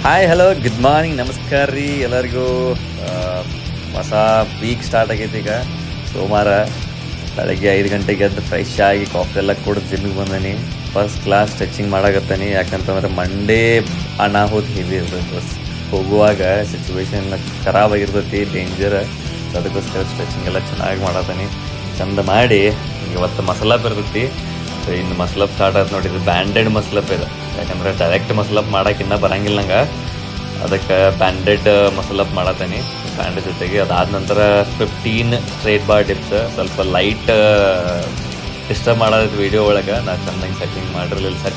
Hi hello good morning ನಮಸ್ಕಾರ ರೀ ಎಲ್ಲರಿಗೂ. ಆ, ಹೊಸ ವೀಕ್ ಸ್ಟಾರ್ಟ್ ಆಗೈತಿ ಈಗ. ಸೋಮವಾರ ಬೆಳಗ್ಗೆ 5 ಗಂಟೆಗೆ ಎದ್ದು ಫ್ರೆಶ್ ಆಗಿ ಕಾಫಿ ಎಲ್ಲ ಕುಡಿದು ಜಿಮ್ಮಿಗೆ ಬಂದೀನಿ. ಫಸ್ಟ್ ಕ್ಲಾಸ್ ಸ್ಟ್ರೆಚಿಂಗ್ ಮಾಡಾಕತ್ತೀನಿ. ಯಾಕಂತಂದ್ರೆ ಮಂಡೇ ಅನಾಹುತ ಹೆವಿ ಇರ್ತೈತಿ. ಬಸ್ ಹೋಗುವಾಗ ಸಿಚುವೇಶನ್ ಎಲ್ಲ ಖರಾಬ್ ಆಗಿರ್ತೈತಿ, ಡೇಂಜರ್. ಅದಕ್ಕೋಸ್ಕರ ಸ್ಟ್ರೆಚಿಂಗ್ ಎಲ್ಲ ಚೆನ್ನಾಗಿ ಮಾಡತ್ತೀನಿ. ಚಂದ ಮಾಡಿ ಇವತ್ತು ಮಸಲಪ್ ಇರ್ತೈತಿ. ಸೊ ಇನ್ನು ಮಸಲಪ್ ಸ್ಟಾರ್ಟ್ ಆಯ್ತು ನೋಡಿ. ಇದು ಬ್ಯಾಂಡೆಡ್ ಮಸಲಪ್ ಇದೆ. ಯಾಕಂದ್ರೆ ಡೈರೆಕ್ಟ್ ಮಸಲಪ್ ಮಾಡೋಕ್ಕಿನ್ನ ಬರಂಗಿಲ್ಲ ನಂಗೆ. ಅದಕ್ಕೆ ಬ್ಯಾಂಡೆಡ್ ಮಸಲಪ್ ಮಾಡತ್ತೀನಿ ಬ್ಯಾಂಡ್ ಜೊತೆಗೆ. ಅದಾದ ನಂತರ 15 ಸ್ಟ್ರೇಟ್ ಬಾರ್ ಡಿಪ್ಸ್. ಸ್ವಲ್ಪ ಲೈಟ್ ಡಿಸ್ಟರ್ಬ್ ಮಾಡೋದು ವೀಡಿಯೋ ಒಳಗೆ. ನಾನು ಚೆನ್ನಾಗಿ ಸೆಟ್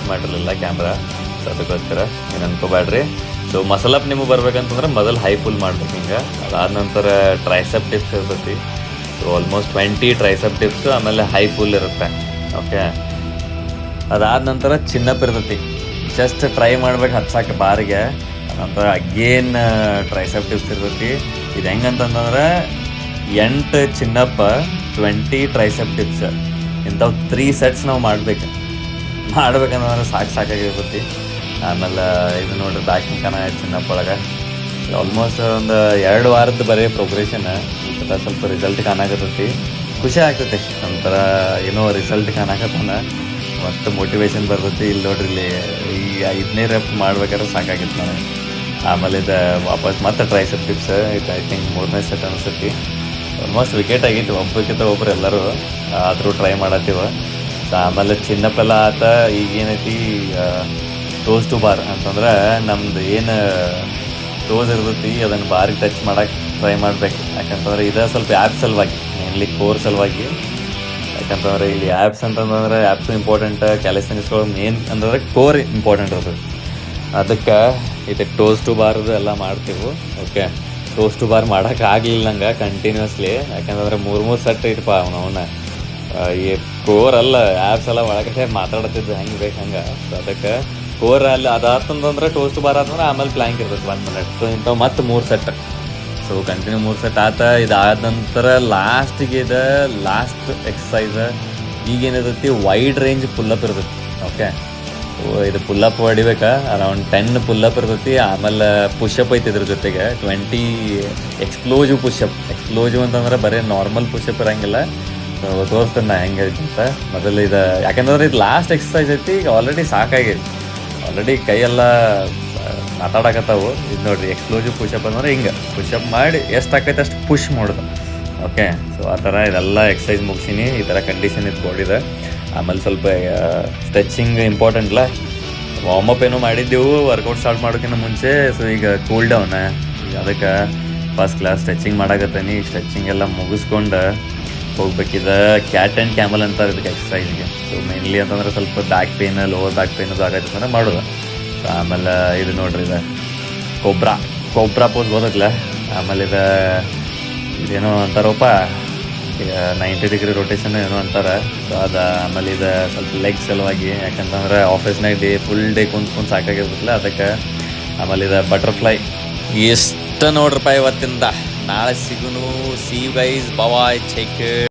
ಮಾಡಿರಲಿಲ್ಲ ಕ್ಯಾಮ್ರಾ. ಸೊ ಅದಕ್ಕೋಸ್ಕರ ಏನು ಅನ್ಕೋಬೇಡ್ರಿ. ಸೊ ಮಸಲಪ್ ನಿಮಗೆ ಬರ್ಬೇಕಂತಂದ್ರೆ ಮೊದಲು ಹೈ ಪುಲ್ ಮಾಡ್ಬೇಕು ಹಿಂಗೆ. ಅದಾದ ನಂತರ ಟ್ರೈಸಪ್ ಟಿಪ್ಸ್ ಇರ್ತೈತಿ. ಸೊ ಆಲ್ಮೋಸ್ಟ್ 20 ಟ್ರೈಸಪ್ ಟಿಪ್ಸ್, ಆಮೇಲೆ ಹೈ ಪುಲ್ ಇರುತ್ತೆ. ಓಕೆ, ಅದಾದ ನಂತರ ಚಿನ್ನಪ್ ಇರ್ತೈತಿ. ಜಸ್ಟ್ ಟ್ರೈ ಮಾಡ್ಬೇಕು ಹತ್ಸಾಕೆ ಬಾರಿಗೆ. ನಂತರ ಅಗೇನ್ ಟ್ರೈಸಪ್ ಟಿಪ್ಸ್ ಇರ್ತೈತಿ. ಇದು ಹೆಂಗಂತಂದ್ರೆ 8 ಚಿನ್ನಪ್, 20 ಟ್ರೈಸಪ್ ಟಿಪ್ಸ್. ಇಂಥವು 3 ಸೆಟ್ಸ್ ನಾವು ಮಾಡ್ಬೇಕಂತಂದ್ರೆ ಸಾಕಾಗಿರ್ತೈತಿ. ಆಮೇಲೆ ಇದು ನೋಡ್ರಿ ಬ್ಯಾಕ್ ಕನ ಚಿನ್ನಪ್ ಒಳಗೆ ಆಲ್ಮೋಸ್ಟ್ ಒಂದು 2 ವಾರದ್ದು ಬರೀ ಪ್ರೋಗ್ರೆಷನ್. ಈ ಥರ ಸ್ವಲ್ಪ ರಿಸಲ್ಟ್ ಕಾಣಾಕತ್ತೈತಿ, ಖುಷಿ ಆಗ್ತೈತಿ. ಒಂಥರ ಏನೋ ರಿಸಲ್ಟ್ ಕಾಣಾಕತ್ತಾನ, ಮತ್ತು ಮೋಟಿವೇಶನ್ ಬರ್ತೈತಿ. ಇಲ್ಲಿ ನೋಡ್ರಿ, ಇಲ್ಲಿ ಈಗ 5ನೇ ರೆಪ್ ಮಾಡ್ಬೇಕಾದ್ರೆ ಸಾಕಾಗಿತ್ತು ನನಗೆ. ಆಮೇಲೆ ಇದು ವಾಪಸ್ ಮತ್ತೆ ಟ್ರೈಸಪ್ ಟಿಪ್ಸ್. ಇದು ಐ ಥಿಂಕ್ 3ನೇ ಸೆಟ್ ಅನಿಸ್ತೈತಿ. ಆಲ್ಮೋಸ್ಟ್ ವಿಕೆಟ್ ಆಗೈತಿ, ಒಬ್ಬಕ್ಕಿಂತ ಒಬ್ರು ಎಲ್ಲರೂ. ಆದರೂ ಟ್ರೈ ಮಾಡತ್ತೀವ. ಸೊ ಆಮೇಲೆ ಚಿನ್ನಪ್ಪೆಲ್ಲ ಆತ. ಈಗೇನೈತಿ ಟೋಸ್ ಟು ಬಾರ್ ಅಂತಂದ್ರೆ ನಮ್ದು ಏನು ಟೋಸ್ ಇರ್ತೈತಿ ಅದನ್ನು ಬಾರಿಗೆ ಟಚ್ ಮಾಡೋಕ್ಕೆ ಟ್ರೈ ಮಾಡ್ಬೇಕು. ಯಾಕಂತಂದ್ರೆ ಇದು ಸ್ವಲ್ಪ ಆ್ಯಪ್ ಸಲುವಾಗಿ, ಮೇನ್ಲಿ ಕೋರ್ ಸಲುವಾಗಿ. ಯಾಕಂತಂದ್ರೆ ಇಲ್ಲಿ ಆ್ಯಪ್ಸ್ ಅಂತಂದ್ರೆ ಆ್ಯಪ್ಸು ಇಂಪಾರ್ಟೆಂಟ್, ಕ್ಯಾಲಿಸ್ಥೆನಿಕ್ಸ್ಗಳು ಮೇನ್ ಅಂತಂದ್ರೆ ಕೋರ್ ಇಂಪಾರ್ಟೆಂಟ್ ಇರ್ತದೆ. ಅದಕ್ಕೆ ಇದು ಟೋಸ್ ಟು ಬಾರ್ದು ಎಲ್ಲ ಮಾಡ್ತೀವಿ. ಓಕೆ, ಟೋಸ್ ಟು ಬಾರ್ ಮಾಡೋಕೆ ಆಗಲಿಲ್ಲ ನಂಗೆ ಕಂಟಿನ್ಯೂಸ್ಲಿ. ಯಾಕಂತಂದ್ರೆ 3 ಸೆಟ್ ಇಟ್ಪ ಅವನ ಈ ಕೋರ್ ಅಲ್ಲ, ಆ್ಯಪ್ಸ್ ಎಲ್ಲ ಒಳಗಡೆ ಮಾತಾಡ್ತಿದ್ದು ಹೆಂಗೆ ಬೇಕು ಹಂಗೆ. ಸೊ ಅದಕ್ಕೆ ಕೋರ್ ಅಲ್ಲಿ ಅದಾತಂದ್ರೆ ಟೋಸ್ ಟು ಬಾರ್ ಆತಂದ್ರೆ ಆಮೇಲೆ ಪ್ಲ್ಯಾಂಕ್ ಇರ್ತೈತೆ 1 ಮಿನಿಟ್. ಸೊ ಇಂಥವು ಮತ್ತೆ 3 ಸೆಟ್. ಸೊ ಕಂಟಿನ್ಯೂ 3 ಸೆಟ್ ಆತ. ಇದಾದ ನಂತರ ಲಾಸ್ಟ್ ಎಕ್ಸಸೈಸ್ ಈಗೇನಿರ್ತೈತಿ, ವೈಡ್ ರೇಂಜ್ ಪುಲ್ಲಪ್ ಇರ್ತೈತಿ. ಓಕೆ, ಸೊ ಇದು ಪುಲ್ಲಪ್ ಹೊಡಿಬೇಕಾ, ಅರೌಂಡ್ 10 ಪುಲ್ಲಪ್ ಇರ್ತೈತಿ. ಆಮೇಲೆ ಪುಷಪ್ ಐತಿ ಇದ್ರ ಜೊತೆಗೆ 20 ಎಕ್ಸ್ಪ್ಲೋಸಿವ್ ಪುಷಪ್. ಎಕ್ಸ್ಪ್ಲೋಸಿವ್ ಅಂತಂದ್ರೆ ಬರೀ ನಾರ್ಮಲ್ ಪುಷಪ್ ಇರೋಂಗಿಲ್ಲ. ಸೊ ತೋರಿಸ್ತೇನೆ ನಾ ಹೆಂಗೆ ಐತಿ ಅಂತ. ಮೊದಲು ಇದು ಯಾಕಂದ್ರೆ ಇದು ಲಾಸ್ಟ್ ಎಕ್ಸಸೈಸ್ ಐತಿ. ಈಗ ಆಲ್ರೆಡಿ ಸಾಕಾಗೈತಿ, ಆಲ್ರೆಡಿ ಕೈಯೆಲ್ಲ ಮಾತಾಡಕತ್ತಾವು. ಇದು ನೋಡಿರಿ, ಎಕ್ಸ್ಪ್ಲೋಸಿವ್ ಪುಷಪ್ ಅಂದ್ರೆ ಹಿಂಗೆ ಪುಷಪ್ ಮಾಡಿ ಎಷ್ಟು ಆಕೈತೆ ಅಷ್ಟು ಪುಷ್ ಮಾಡೋದು. ಓಕೆ, ಸೊ ಆ ಥರ ಇದೆಲ್ಲ ಎಕ್ಸಸೈಸ್ ಮುಗಿಸೀನಿ. ಈ ಥರ ಕಂಡೀಷನ್ ಇತ್ತು ಬಾಡಿದೆ. ಆಮೇಲೆ ಸ್ವಲ್ಪ ಸ್ಟ್ರೆಚಿಂಗ್ ಇಂಪಾರ್ಟೆಂಟ್ಲ. ವಾರ್ಮಪ್ ಏನೋ ಮಾಡಿದ್ದೆವು ವರ್ಕೌಟ್ ಸ್ಟಾರ್ಟ್ ಮಾಡೋಕ್ಕಿಂತ ಮುಂಚೆ. ಸೊ ಈಗ ಕೂಲ್ ಡೌನ್. ಅದಕ್ಕೆ ಫಸ್ಟ್ ಕ್ಲಾಸ್ ಸ್ಟ್ರೆಚಿಂಗ್ ಮಾಡಾಕತ್ತೀನಿ. ಸ್ಟ್ರೆಚಿಂಗ್ ಎಲ್ಲ ಮುಗಿಸ್ಕೊಂಡು ಹೋಗ್ಬೇಕಿದೆ. ಕ್ಯಾಟ್ ಆ್ಯಂಡ್ ಕ್ಯಾಮಲ್ ಅಂತಾರೆ ಇದಕ್ಕೆ ಎಕ್ಸಸೈಸ್ಗೆ. ಸೊ ಮೇನ್ಲಿ ಅಂತಂದ್ರೆ ಸ್ವಲ್ಪ back pain, lower back pain ಅದು ಆಗೈತೆ ಅಂದರೆ ಮಾಡೋದು. ಸೊ ಆಮೇಲೆ ಇದು ನೋಡ್ರಿ, ಇದು ಕೊಬ್ರಾ ಪೋಸ್ ಗೊತ್ತಲ್ಲ. ಆಮೇಲೆ ಇದೇನೋ ಅಂತಾರಪ್ಪ, 90 ಡಿಗ್ರಿ ರೊಟೇಷನ್ ಏನೋ ಅಂತಾರೆ. ಸೊ ಅದು ಆಮೇಲೆ ಇದು ಸ್ವಲ್ಪ ಲೆಗ್ ಸಲುವಾಗಿ. ಯಾಕಂತಂದ್ರೆ ಆಫೀಸ್ನಾಗ ಫುಲ್ ಡೇ ಕುಂತ್ಕೊಂಡು ಸಾಕಾಗಿರ್ತಲ್ಲ ಅದಕ್ಕೆ. ಆಮೇಲೆ ಇದು ಬಟರ್ಫ್ಲೈ. ಇಷ್ಟ ನೋಡ್ರಪ್ಪ ಇವತ್ತಿಂದ. ನಾಳೆ ಸಿಗುನು. See you guys, bye, take care.